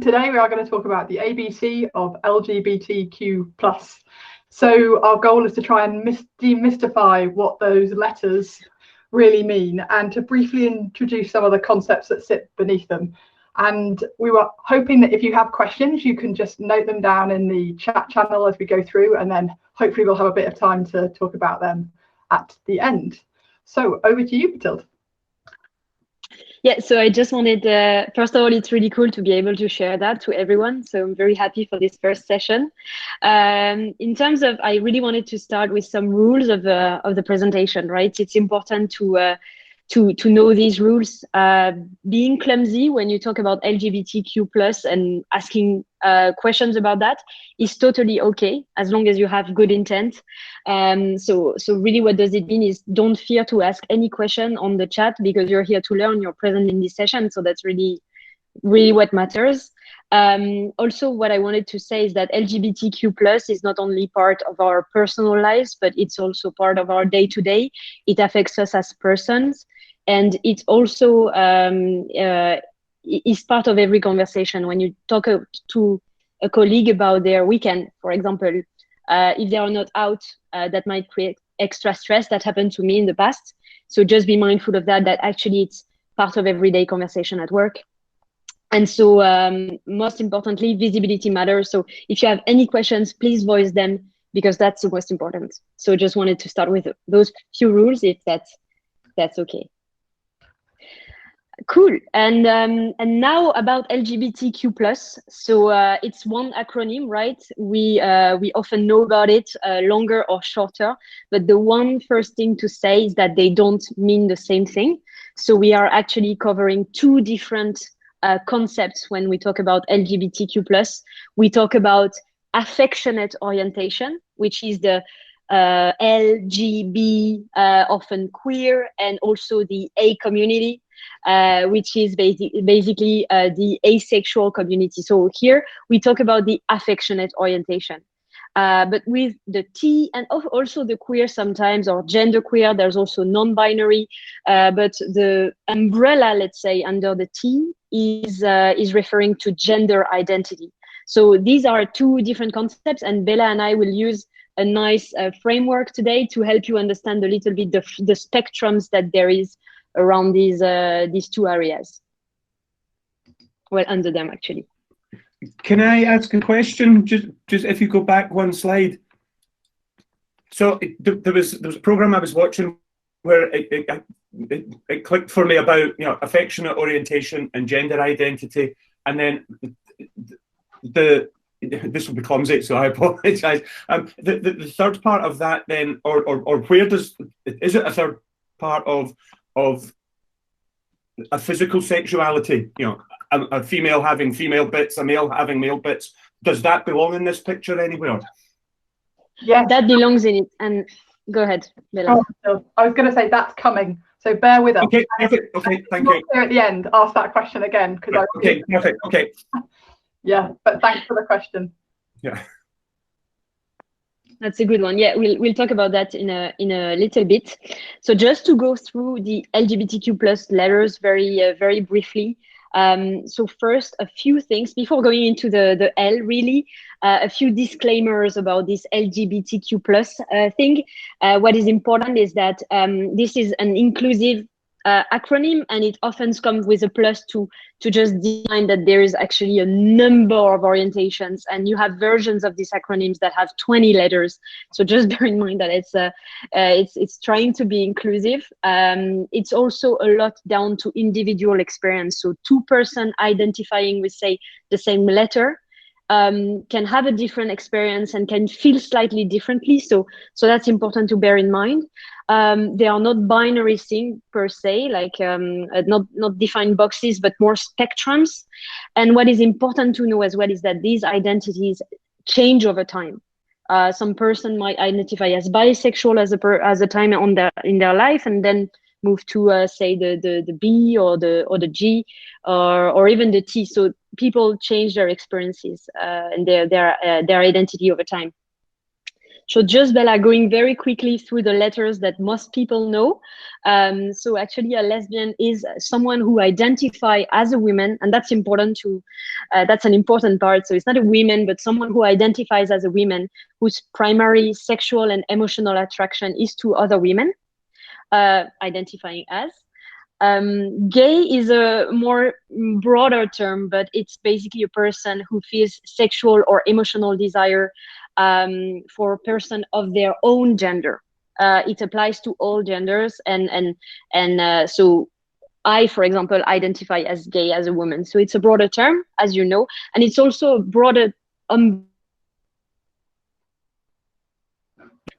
Today we are going to talk about the ABC of LGBTQ+. So our goal is to try and demystify what those letters really mean and to briefly introduce some of the concepts that sit beneath them. And we were hoping that if you have questions, you can just note them down in the chat channel as we go through, and then hopefully we'll have a bit of time to talk about them at the end. So over to you, Mathilde. Yeah, so I just wanted, first of all, it's really cool to be able to share that to everyone. So I'm very happy for this first session. In terms of, I really wanted to start with some rules of the presentation, right? It's important to know these rules. Being clumsy when you talk about LGBTQ+ and asking questions about that is totally okay, as long as you have good intent. So really what does it mean is don't fear to ask any question on the chat, because you're here to learn, you're present in this session. So that's really what matters. Also, what I wanted to say is that LGBTQ+ is not only part of our personal lives, but it's also part of our day-to-day. It affects us as persons. And it also is part of every conversation. When you talk to a colleague about their weekend, for example, if they are not out, that might create extra stress. That happened to me in the past. So just be mindful of that actually it's part of everyday conversation at work. And so most importantly, visibility matters. So if you have any questions, please voice them, because that's the most important. So just wanted to start with those few rules, if that's okay. Cool. And now about LGBTQ+. So it's one acronym, right? We often know about it, longer or shorter, but the one first thing to say is that they don't mean the same thing. So we are actually covering two different concepts when we talk about LGBTQ+. We talk about affectionate orientation, which is the LGB, often queer, and also the A community, which is basically the asexual community. So here we talk about the affectionate orientation. But with the T, and also the queer sometimes, or gender queer, there's also non-binary, but the umbrella, let's say, under the T is referring to gender identity. So these are two different concepts, and Bella and I will use a nice framework today to help you understand a little bit the spectrums that there is around these two areas. Well, under them actually. Can I ask a question? Just if you go back one slide. So there was a program I was watching where it clicked for me about, you know, affectionate orientation and gender identity, and then this will be clumsy, so I apologize. The third part of that then, or where is it a third part of a physical sexuality? You know, a female having female bits, a male having male bits. Does that belong in this picture anywhere? Yeah, that belongs in it. And go ahead, Bella. Oh, I was going to say that's coming, so bear with us. Okay, perfect. Okay, thank you. At the end, ask that question again, because okay, perfect. Okay. Yeah, but thanks for the question. Yeah, that's a good one. Yeah, we'll talk about that in a little bit. So just to go through the LGBTQ+ letters very briefly. So first, a few things before going into the L, really, a few disclaimers about this LGBTQ+ thing. What is important is that this is an inclusive acronym, and it often comes with a plus to just define that there is actually a number of orientations, and you have versions of these acronyms that have 20 letters. So just bear in mind that it's trying to be inclusive. It's also a lot down to individual experience. So two person identifying with, say, the same letter can have a different experience and can feel slightly differently. So that's important to bear in mind. They are not binary things per se, like not defined boxes, but more spectrums. And what is important to know as well is that these identities change over time. Some person might identify as bisexual as a time in their life, and then move to say the B or the G or even the T. So people change their experiences and their identity over time. So just Bella, going very quickly through the letters that most people know. So actually a lesbian is someone who identify as a woman, and that's important to, that's an important part. So it's not a woman, but someone who identifies as a woman whose primary sexual and emotional attraction is to other women, identifying as. Gay is a more broader term, but it's basically a person who feels sexual or emotional desire for a person of their own gender. It applies to all genders, and so I, for example, identify as gay as a woman. So it's a broader term, as you know, and it's also a broader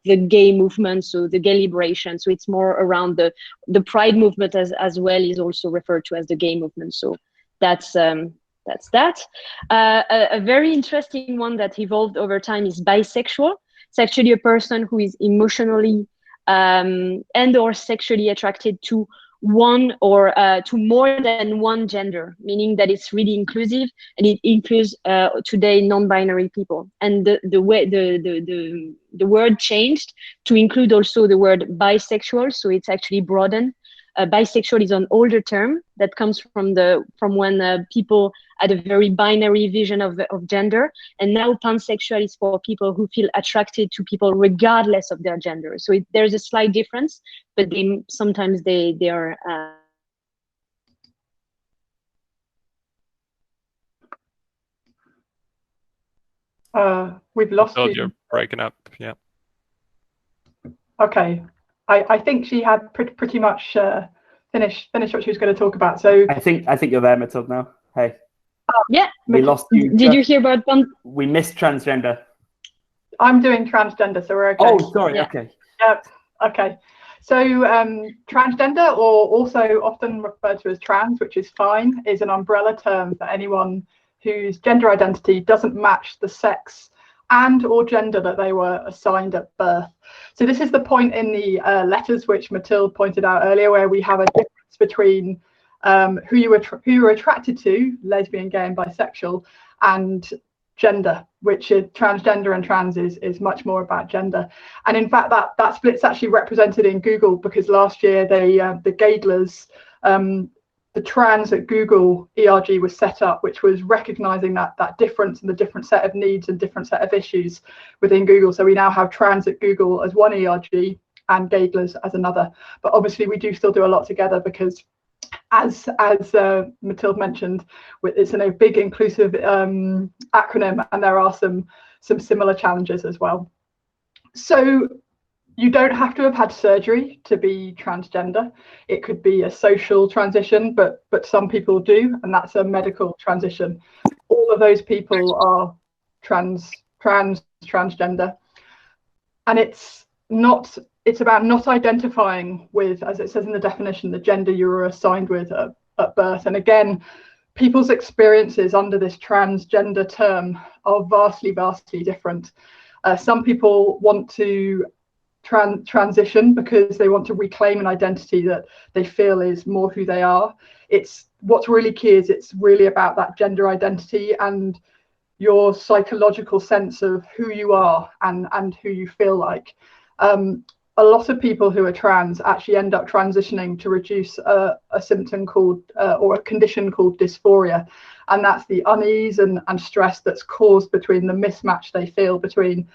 the gay movement, so the gay liberation. So it's more around the pride movement as well is also referred to as the gay movement. So that's that. A very interesting one that evolved over time is bisexual. It's actually a person who is emotionally and or sexually attracted to one or to more than one gender, meaning that it's really inclusive, and it includes today non-binary people. And the word changed to include also the word bisexual, so it's actually broadened. Bisexual is an older term that comes from when people had a very binary vision of gender, and now pansexual is for people who feel attracted to people regardless of their gender. So there's a slight difference, but sometimes they are. We've lost you. You're breaking up. Yeah. Okay. I think she had pretty much finished what she was going to talk about. So I think you're there, Mathilde, now. Hey. Yeah. We lost you. Did you hear about We missed transgender. I'm doing transgender, so we're okay. Oh, sorry. Yeah. Okay. Yep. Okay. So transgender, or also often referred to as trans, which is fine, is an umbrella term for anyone whose gender identity doesn't match the sex and or gender that they were assigned at birth. So this is the point in the letters which Mathilde pointed out earlier, where we have a difference between who you were attracted to, lesbian, gay and bisexual, and gender, which is transgender, and trans is much more about gender. And in fact that split's actually represented in Google, because last year they the Gaydlers, the trans at Google ERG was set up, which was recognizing that difference and the different set of needs and different set of issues within Google. So we now have trans at Google as one ERG and Gaydlers as another. But obviously we do still do a lot together, because as Mathilde mentioned, it's a big inclusive acronym, and there are some similar challenges as well. So you don't have to have had surgery to be transgender. It could be a social transition, but some people do, and that's a medical transition. All of those people are transgender, and it's about not identifying with, as it says in the definition, the gender you were assigned with at birth. And again, people's experiences under this transgender term are vastly different. Some people want to transition because they want to reclaim an identity that they feel is more who they are. What's really key is it's really about that gender identity and your psychological sense of who you are and who you feel like. A lot of people who are trans actually end up transitioning to reduce a symptom called or a condition called dysphoria, and that's the unease and stress that's caused between the mismatch they feel between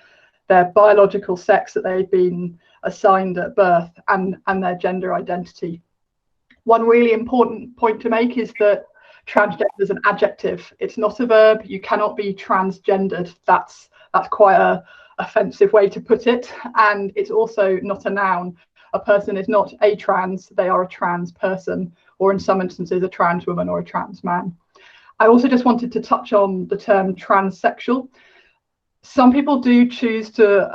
their biological sex that they've been assigned at birth and their gender identity. One really important point to make is that transgender is an adjective. It's not a verb. You cannot be transgendered. That's quite a offensive way to put it. And it's also not a noun. A person is not a trans, they are a trans person, or in some instances a trans woman or a trans man. I also just wanted to touch on the term transsexual. Some people do choose to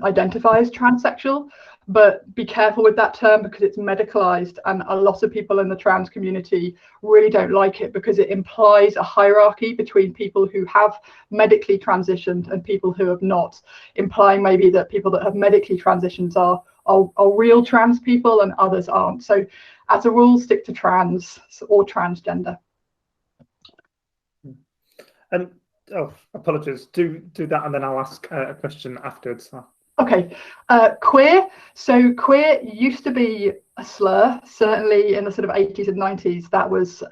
identify as transsexual, but be careful with that term because it's medicalized, and a lot of people in the trans community really don't like it because it implies a hierarchy between people who have medically transitioned and people who have not, implying maybe that people that have medically transitioned are real trans people and others aren't. So as a rule, stick to trans or transgender. Oh, apologies. Do that, and then I'll ask a question afterwards. Okay, queer. So queer used to be a slur, certainly in the sort of 80s and 90s. That was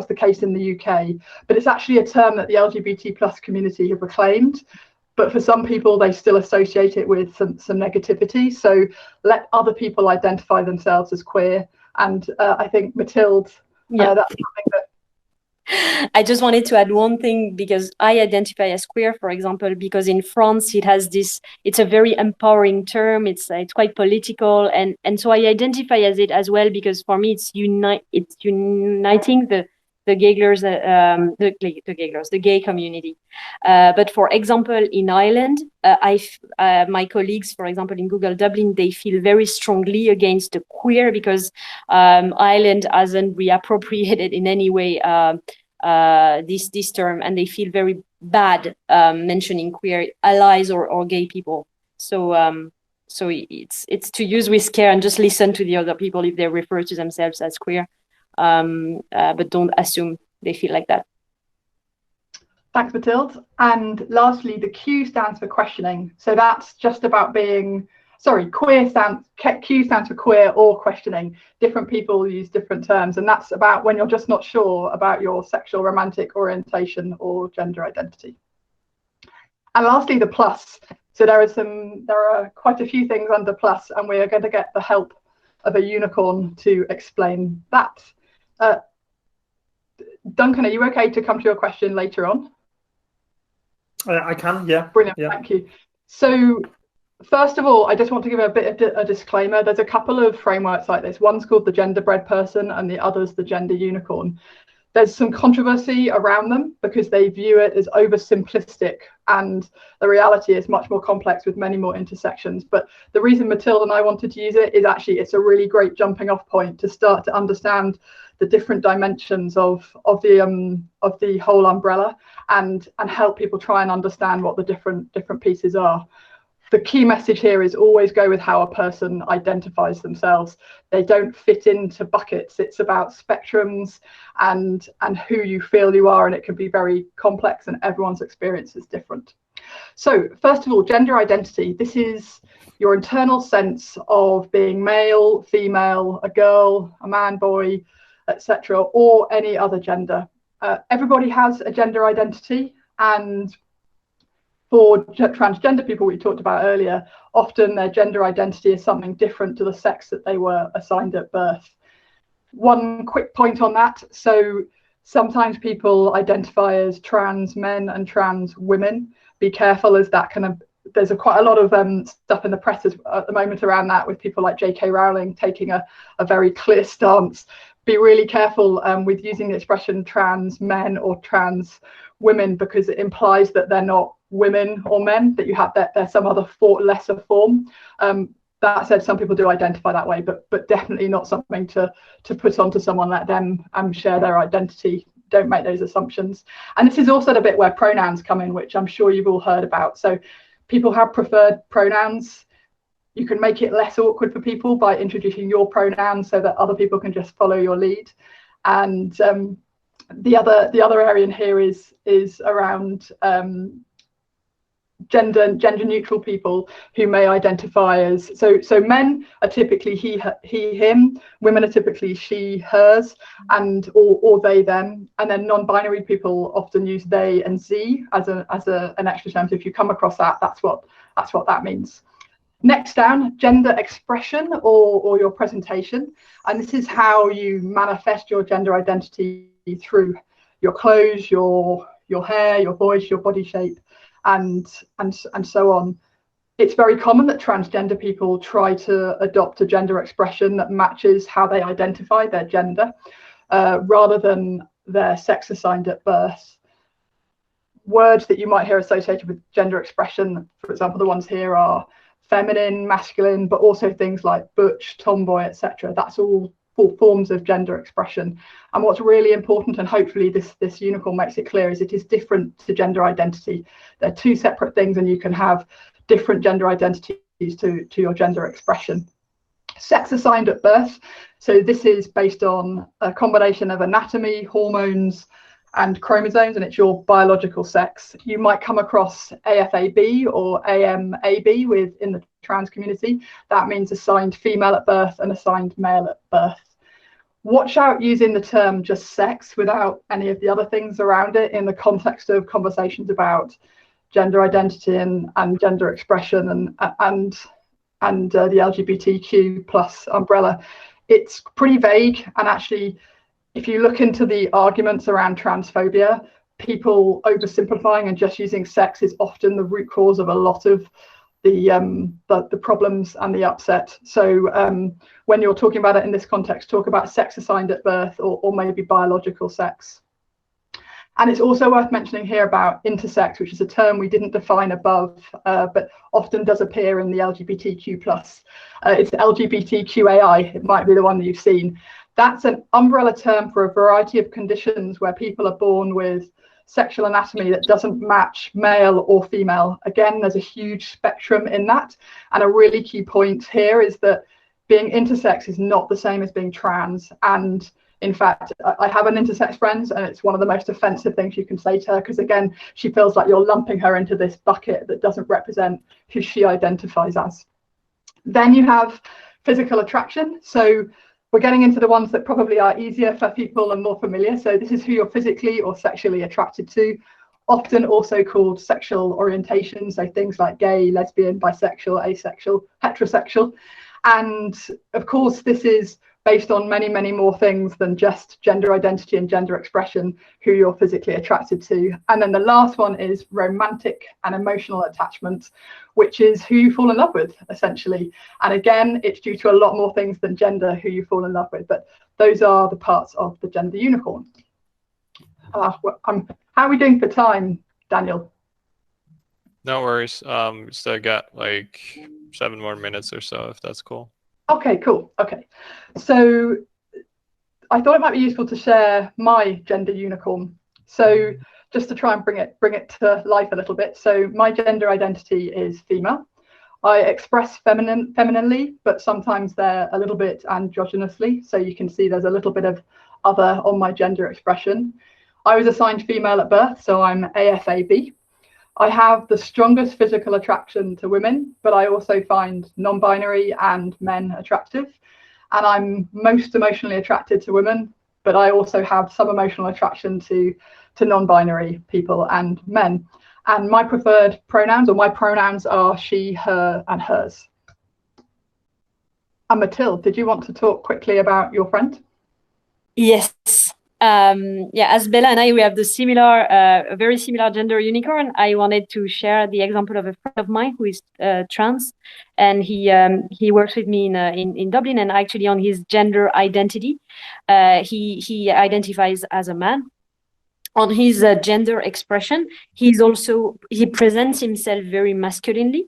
the case in the UK, but it's actually a term that the LGBT plus community have reclaimed. But for some people, they still associate it with some negativity. So let other people identify themselves as queer. And I think Mathilde, that's something that I just wanted to add one thing, because I identify as queer, for example, because in France it has this, it's a very empowering term. It's quite political, and so I identify as it as well, because for me it's uniting the gay girls, the gay community. But for example, in Ireland, my colleagues, for example, in Google Dublin, they feel very strongly against the queer, because Ireland hasn't reappropriated in any way this term, and they feel very bad mentioning queer allies or gay people. So so it's to use with care and just listen to the other people if they refer to themselves as queer, but don't assume they feel like that. Thanks, Mathilde. And lastly, the Q stands for questioning. So that's just about being, Q stands for queer or questioning. Different people use different terms, and that's about when you're just not sure about your sexual romantic orientation or gender identity. And lastly, the plus. So there are quite a few things under plus, and we are going to get the help of a unicorn to explain that. Duncan, are you okay to come to your question later on? I can, yeah. Brilliant, yeah. Thank you. So first of all, I just want to give a bit of a disclaimer. There's a couple of frameworks like this. One's called the gender-bred person and the other's the gender unicorn. There's some controversy around them because they view it as oversimplistic, and the reality is much more complex with many more intersections. But the reason Mathilde and I wanted to use it is actually it's a really great jumping off point to start to understand the different dimensions of the whole umbrella and help people try and understand what the different pieces are. The key message here is always go with how a person identifies themselves. They don't fit into buckets. It's about spectrums and who you feel you are, and it can be very complex and everyone's experience is different. So first of all, gender identity. This is your internal sense of being male, female, a girl, a man, boy, etc., or any other gender. Everybody has a gender identity, and for transgender people we talked about earlier, often their gender identity is something different to the sex that they were assigned at birth. One quick point on that. So sometimes people identify as trans men and trans women. Be careful, as that there's quite a lot of stuff in the press at the moment around that, with people like J.K. Rowling taking a very clear stance. Be really careful with using the expression trans men or trans women, because it implies that they're not women or men, that you have that there's some other lesser form. That said, some people do identify that way, but definitely not something to put onto someone. Let them share their identity. Don't make those assumptions. And this is also the bit where pronouns come in, which I'm sure you've all heard about. So people have preferred pronouns. You can make it less awkward for people by introducing your pronouns so that other people can just follow your lead. And the other area in here is around gender neutral people who may identify as, so men are typically he, him, women are typically she, hers, and or they, them, and then non-binary people often use they and ze as an extra term. So if you come across that, that's what that means. Next down, gender expression or your presentation, and this is how you manifest your gender identity through your clothes, your hair, your voice, your body shape, and so on. It's very common that transgender people try to adopt a gender expression that matches how they identify their gender, rather than their sex assigned at birth. Words that you might hear associated with gender expression, for example, the ones here are feminine, masculine, but also things like butch, tomboy, etc. That's all forms of gender expression. And what's really important, and hopefully this unicorn makes it clear, is it is different to gender identity. They're two separate things, and you can have different gender identities to your gender expression. Sex assigned at birth. So this is based on a combination of anatomy, hormones, and chromosomes, and it's your biological sex. You might come across AFAB or AMAB within the trans community. That means assigned female at birth and assigned male at birth. Watch out using the term just sex without any of the other things around it in the context of conversations about gender identity and gender expression and the LGBTQ plus umbrella. It's pretty vague, and actually, if you look into the arguments around transphobia, people oversimplifying and just using sex is often the root cause of a lot of the problems and the upset. So when you're talking about it in this context, talk about sex assigned at birth or maybe biological sex. And it's also worth mentioning here about intersex, which is a term we didn't define above, but often does appear in the LGBTQ plus. It's LGBTQAI, it might be the one that you've seen. That's an umbrella term for a variety of conditions where people are born with sexual anatomy that doesn't match male or female. Again, there's a huge spectrum in that. And a really key point here is that being intersex is not the same as being trans. And in fact, I have an intersex friend, and it's one of the most offensive things you can say to her, because again, she feels like you're lumping her into this bucket that doesn't represent who she identifies as. Then you have physical attraction. So we're getting into the ones that probably are easier for people and more familiar. So this is who you're physically or sexually attracted to, often also called sexual orientation. So things like gay, lesbian, bisexual, asexual, heterosexual. And of course, this is based on many, many more things than just gender identity and gender expression, who you're physically attracted to. And then the last one is romantic and emotional attachment, which is who you fall in love with, essentially. And again, it's due to a lot more things than gender, who you fall in love with, but those are the parts of the gender unicorn. How are we doing for time, Daniel? No worries. Still got like 7 more minutes or so, if that's cool. Okay, cool. Okay, so I thought it might be useful to share my gender unicorn. So just to try and bring it to life a little bit. So my gender identity is female. I express femininely, but sometimes they're a little bit androgynously. So you can see there's a little bit of other on my gender expression. I was assigned female at birth, so I'm AFAB. I have the strongest physical attraction to women, but I also find non-binary and men attractive. And I'm most emotionally attracted to women, but I also have some emotional attraction to non-binary people and men. And my preferred pronouns, or my pronouns, are she, her, and hers. And Mathilde, did you want to talk quickly about your friend? Yes. Yeah, as Bella and I, we have the a very similar gender unicorn. I wanted to share the example of a friend of mine who is trans, and he works with me in Dublin. And actually, on his gender identity, he identifies as a man. On his gender expression, he presents himself very masculinely,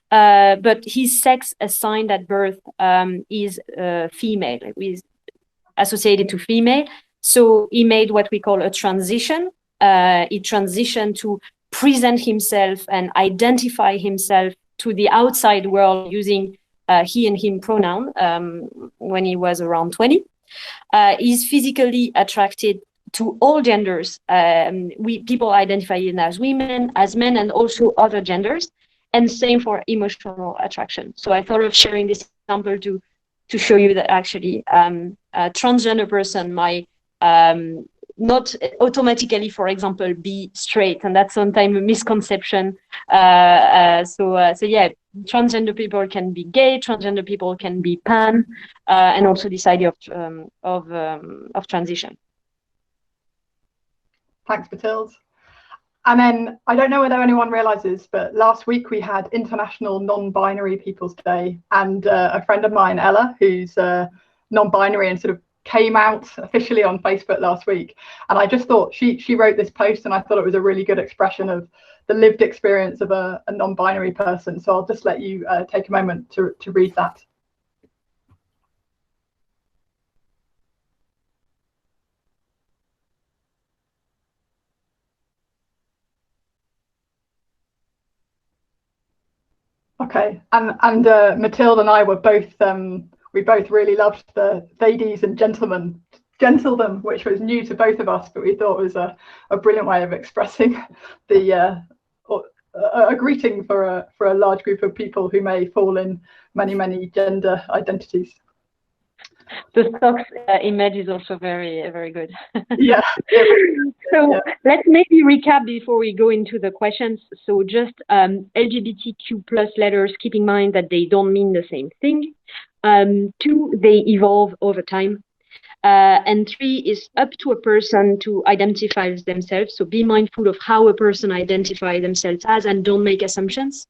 but his sex assigned at birth is female, is associated to female. So he made what we call a transition. He transitioned to present himself and identify himself to the outside world using he and him pronoun when he was around 20. He's physically attracted to all genders. People identify him as women, as men, and also other genders. And same for emotional attraction. So I thought of sharing this example to show you that actually a transgender person might not automatically, for example, be straight, and that's sometimes a misconception. So yeah, transgender people can be gay, transgender people can be pan, and also this idea of transition. Thanks, Mathilde. And then I don't know whether anyone realizes, but last week we had International Non-Binary People's Day, and a friend of mine, Ella, who's non-binary and sort of came out officially on Facebook last week. And I just thought she wrote this post, and I thought it was a really good expression of the lived experience of a non-binary person. So I'll just let you take a moment to read that. Okay, and Mathilde and I were both we both really loved the ladies and gentlemen gentledom, which was new to both of us, but we thought was a brilliant way of expressing the a greeting for a large group of people who may fall in many gender identities. The socks image is also very good. Yeah. So yeah. let's maybe recap before we go into the questions. So just LGBTQ plus letters, keep in mind that they don't mean the same thing. 2, they evolve over time. And 3 is up to a person to identify themselves. So be mindful of how a person identifies themselves as, and don't make assumptions.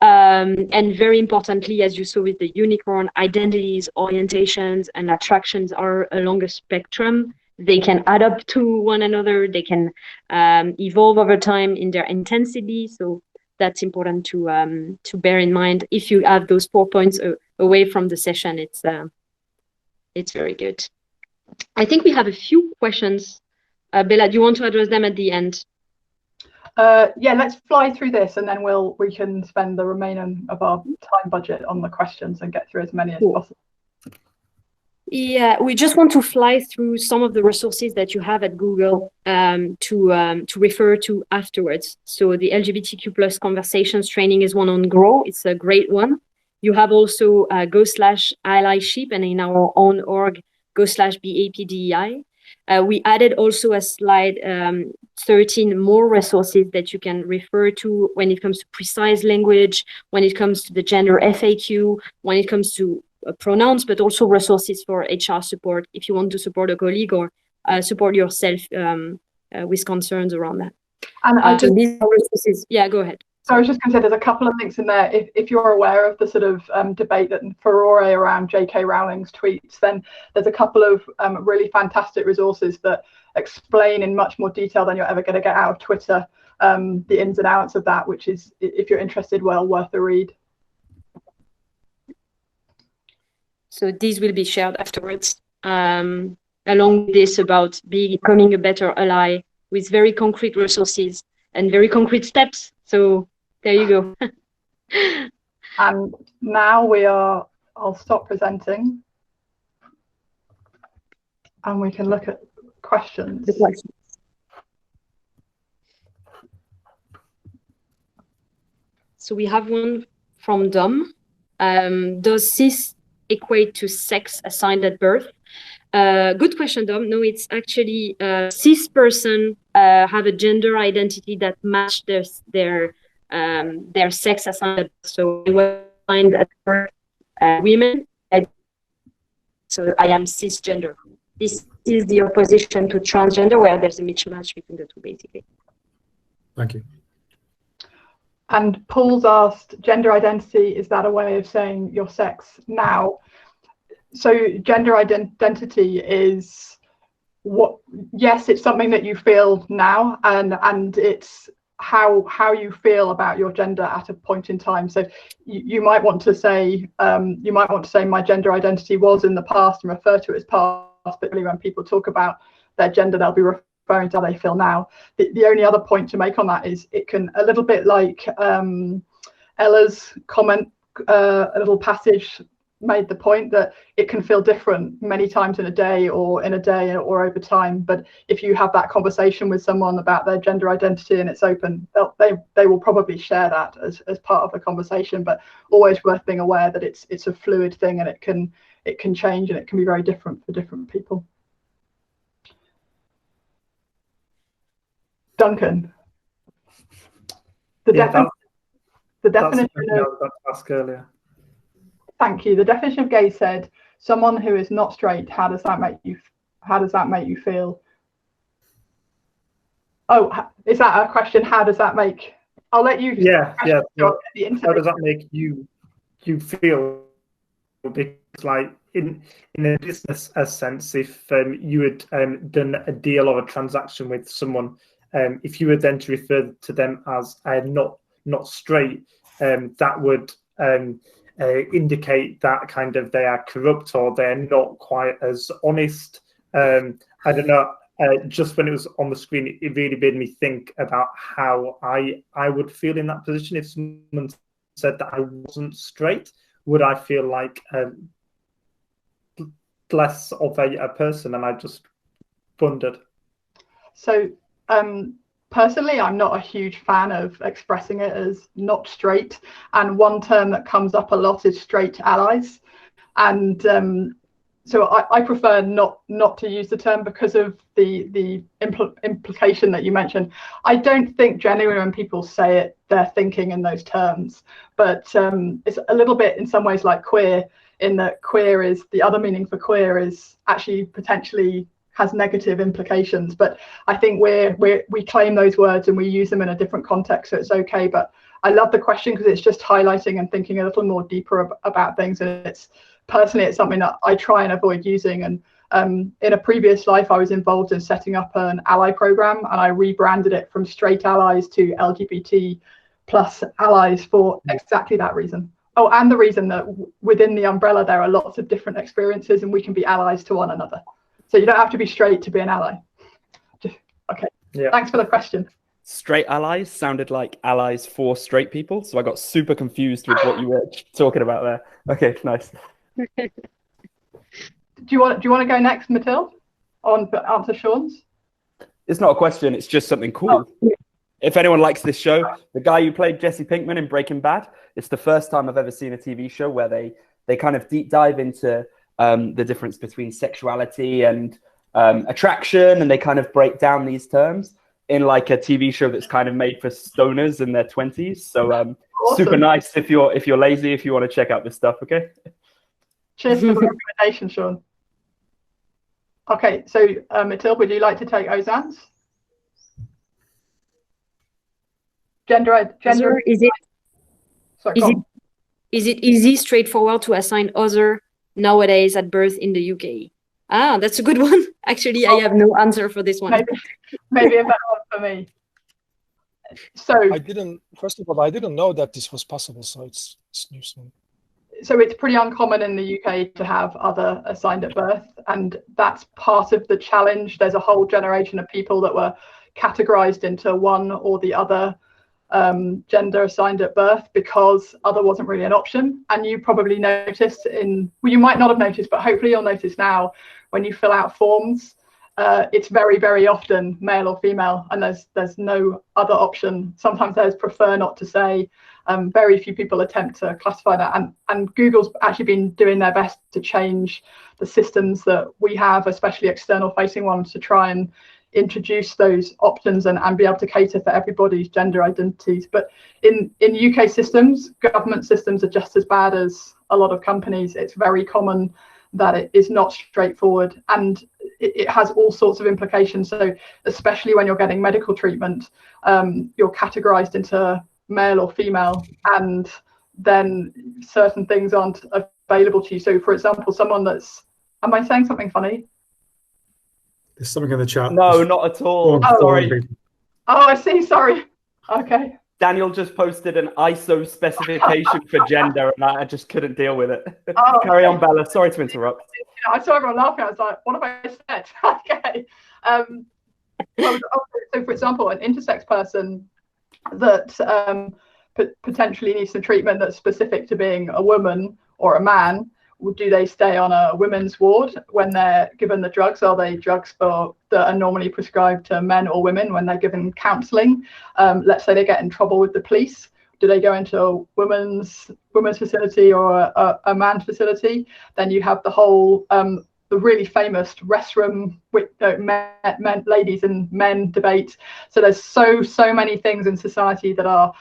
And very importantly, as you saw with the unicorn, identities, orientations, and attractions are along a spectrum. They can add up to one another. They can evolve over time in their intensity. So that's important to bear in mind. If you have those 4 points away from the session, it's very good. I think we have a few questions. Bella, do you want to address them at the end? Yeah, let's fly through this, and then we can spend the remaining of our time budget on the questions and get through as many as possible. Yeah, we just want to fly through some of the resources that you have at Google to refer to afterwards. So the LGBTQ plus conversations training is one on Grow. It's a great one. You have also go/allyship, and in our own org, go/BAPDEI. We added also a slide 13 more resources that you can refer to when it comes to precise language, when it comes to the gender FAQ, when it comes to pronouns, but also resources for HR support if you want to support a colleague or support yourself with concerns around that. And so these are resources. Yeah, go ahead. So I was just going to say, there's a couple of links in there. If you're aware of the sort of debate and furore around J.K. Rowling's tweets, then there's a couple of really fantastic resources that explain in much more detail than you're ever going to get out of Twitter the ins and outs of that, which is, if you're interested, well worth a read. So these will be shared afterwards, along with this about becoming a better ally with very concrete resources and very concrete steps. So there you go. And now I'll stop presenting and we can look at questions. The questions. So we have one from Dom. Does cis equate to sex assigned at birth? Good question, Dom. No, it's actually cis person have a gender identity that match their sex assigned at birth. So I was assigned at birth women. So I am cisgender. This is the opposition to transgender, where there's a mismatch between the two, basically. Thank you. And Paul's asked, gender identity, is that a way of saying your sex now? So gender identity is yes, it's something that you feel now, and it's how you feel about your gender at a point in time. So you might want to say my gender identity was in the past and refer to it as past, but really when people talk about their gender, they'll be referring to how they feel now. The only other point to make on that is it can, a little bit like Ella's comment, a little passage made the point that it can feel different many times in a day or over time. But if you have that conversation with someone about their gender identity and it's open, they will probably share that as part of the conversation. But always worth being aware that it's a fluid thing, and it can change, and it can be very different for different people. Duncan, the definition I was about to ask earlier. Thank you. The definition of gay said, someone who is not straight. How does that make you feel? Oh, is that a question? How does that make? I'll let you. Yeah. How does that make you feel? Because, like, in a business sense, if you had done a deal or a transaction with someone, if you were then to refer to them as not straight, that would indicate that kind of they are corrupt or they're not quite as honest. I don't know. Just when it was on the screen, it really made me think about how I would feel in that position. If someone said that I wasn't straight, would I feel like less of a person, and I just wondered. So personally, I'm not a huge fan of expressing it as not straight, and one term that comes up a lot is straight allies, and so I prefer not to use the term because of the implication that you mentioned. I don't think generally when people say it, they're thinking in those terms, but it's a little bit in some ways like queer, in that queer is, the other meaning for queer is actually potentially has negative implications. But I think we claim those words and we use them in a different context, so it's okay. But I love the question because it's just highlighting and thinking a little more deeper about things, and it's something that I try and avoid using. And in a previous life, I was involved in setting up an ally program, and I rebranded it from straight allies to LGBT plus allies for exactly that reason. Oh, and the reason that within the umbrella, there are lots of different experiences and we can be allies to one another. So you don't have to be straight to be an ally. Okay, yeah. Thanks for the question. Straight allies sounded like allies for straight people, so I got super confused with what you were talking about there. Okay, nice. Do you want to go next, Mathilde, on answer Sean's? It's not a question, it's just something cool. Oh. If anyone likes this show, the guy who played Jesse Pinkman in Breaking Bad, it's the first time I've ever seen a TV show where they kind of deep dive into the difference between sexuality and attraction, and they kind of break down these terms in like a TV show that's kind of made for stoners in their 20s. So awesome. Super nice if you're lazy, if you want to check out this stuff, okay? Cheers for the recommendation, Sean. Okay, so Mathilde, would you like to take Ozan's? Gender is it? Sorry, is it easy, straightforward to assign other nowadays at birth in the UK? Ah, that's a good one. Actually, I have no answer for this one. Maybe a better one for me. So first of all, I didn't know that this was possible, so it's news to me. So it's pretty uncommon in the UK to have other assigned at birth, and that's part of the challenge. There's a whole generation of people that were categorized into one or the other gender assigned at birth because other wasn't really an option. And you probably noticed well, you might not have noticed, but hopefully you'll notice now when you fill out forms, it's very, very often male or female, and there's no other option. Sometimes there's prefer not to say. Very few people attempt to classify that, and Google's actually been doing their best to change the systems that we have, especially external facing ones, to try and introduce those options and be able to cater for everybody's gender identities. But in UK systems, government systems are just as bad as a lot of companies. It's very common that it is not straightforward, and it has all sorts of implications. So especially when you're getting medical treatment, you're categorized into male or female, and then certain things aren't available to you. So for example, someone that's, am I saying something funny? There's something in the chat. No, not at all. Oh, sorry. Oh, I see. Sorry. Okay. Daniel just posted an ISO specification for gender, and I just couldn't deal with it. Oh, Carry on, Bella. Sorry to interrupt. I saw everyone laughing. I was like, what have I said? Okay. So for example, an intersex person that potentially needs some treatment that's specific to being a woman or a man, do they stay on a women's ward when they're given the drugs? Are they drugs that are normally prescribed to men or women when they're given counselling? Let's say they get in trouble with the police. Do they go into a women's facility or a man's facility? Then you have the whole the really famous restroom with men, ladies and men debate. So there's so many things in society that are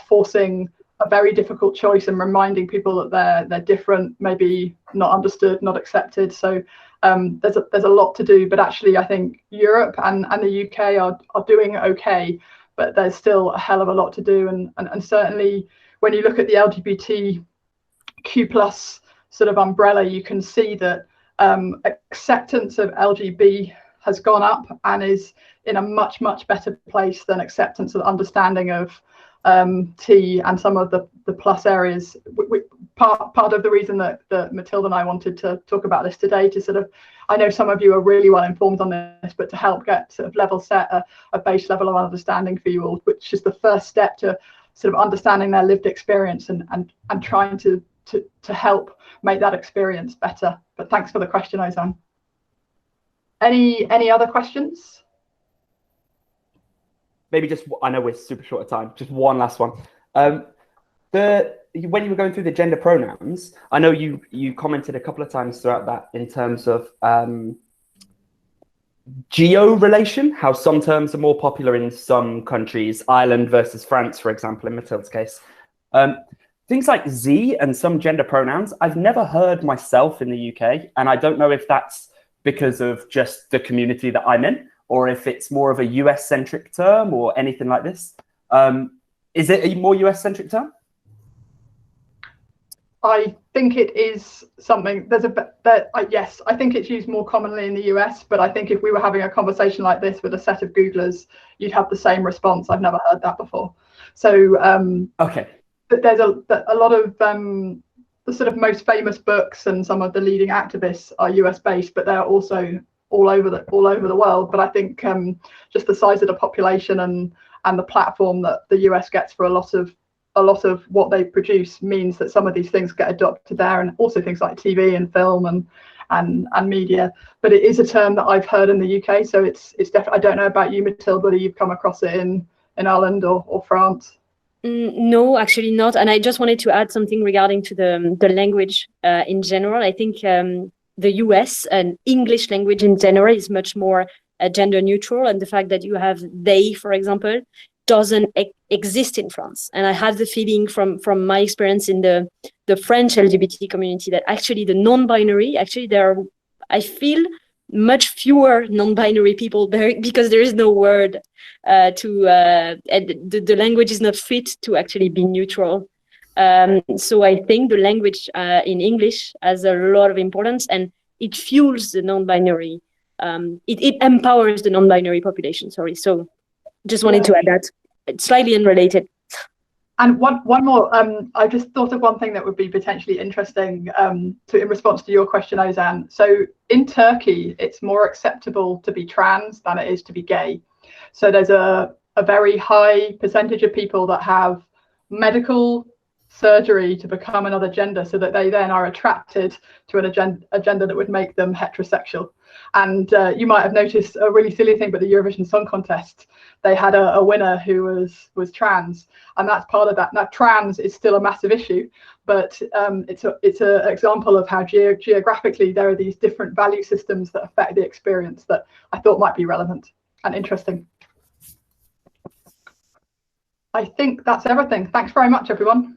forcing a very difficult choice and reminding people that they're different, maybe not understood, not accepted. So there's a lot to do, but actually I think Europe and the UK are doing okay, but there's still a hell of a lot to do. And certainly when you look at the LGBTQ plus sort of umbrella, you can see that acceptance of LGB has gone up and is in a much better place than acceptance and understanding of T and some of the plus areas. Part of the reason that Mathilde and I wanted to talk about this today, to sort of, I know some of you are really well informed on this, but to help get sort of level set a base level of understanding for you all, which is the first step to sort of understanding their lived experience and trying to to help make that experience better. But thanks for the question, Ozan. Any other questions? Maybe just, I know we're super short of time, just one last one. When you were going through the gender pronouns, I know you commented a couple of times throughout that in terms of geo-relation, how some terms are more popular in some countries, Ireland versus France, for example, in Matilda's case. Things like Z and some gender pronouns, I've never heard myself in the UK, and I don't know if that's because of just the community that I'm in, or if it's more of a US-centric term or anything like this. Is it a more US-centric term? I think it is something, yes, I think it's used more commonly in the US, but I think if we were having a conversation like this with a set of Googlers, you'd have the same response. I've never heard that before. So, okay. But there's a lot of the sort of most famous books and some of the leading activists are US based, but they're also all over the world. But I think just the size of the population and the platform that the US gets for a lot of what they produce means that some of these things get adopted there, and also things like TV and film and media. But it is a term that I've heard in the UK, so it's definitely. I don't know about you, Matilda, whether you've come across it in Ireland or France. No, actually not. And I just wanted to add something regarding to the language in general. I think the US and English language in general is much more gender neutral, and the fact that you have they, for example, doesn't exist in France. And I have the feeling from my experience in the French LGBT community that actually the non-binary, there are, I feel, much fewer non-binary people there because there is no word and the language is not fit to actually be neutral. So I think the language in English has a lot of importance, and it fuels the non-binary. It empowers the non-binary population. Sorry. So just wanted to add that. It's slightly unrelated. And one more, I just thought of one thing that would be potentially interesting in response to your question, Ozan. So in Turkey, it's more acceptable to be trans than it is to be gay. So there's a very high percentage of people that have medical surgery to become another gender, so that they then are attracted to a gender that would make them heterosexual. And you might have noticed a really silly thing, but the Eurovision Song Contest, they had a winner who was trans, and that's part of that. Now, trans is still a massive issue, but it's an example of how geographically there are these different value systems that affect the experience that I thought might be relevant and interesting. I think that's everything. Thanks very much, everyone.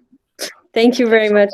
Thank you very much.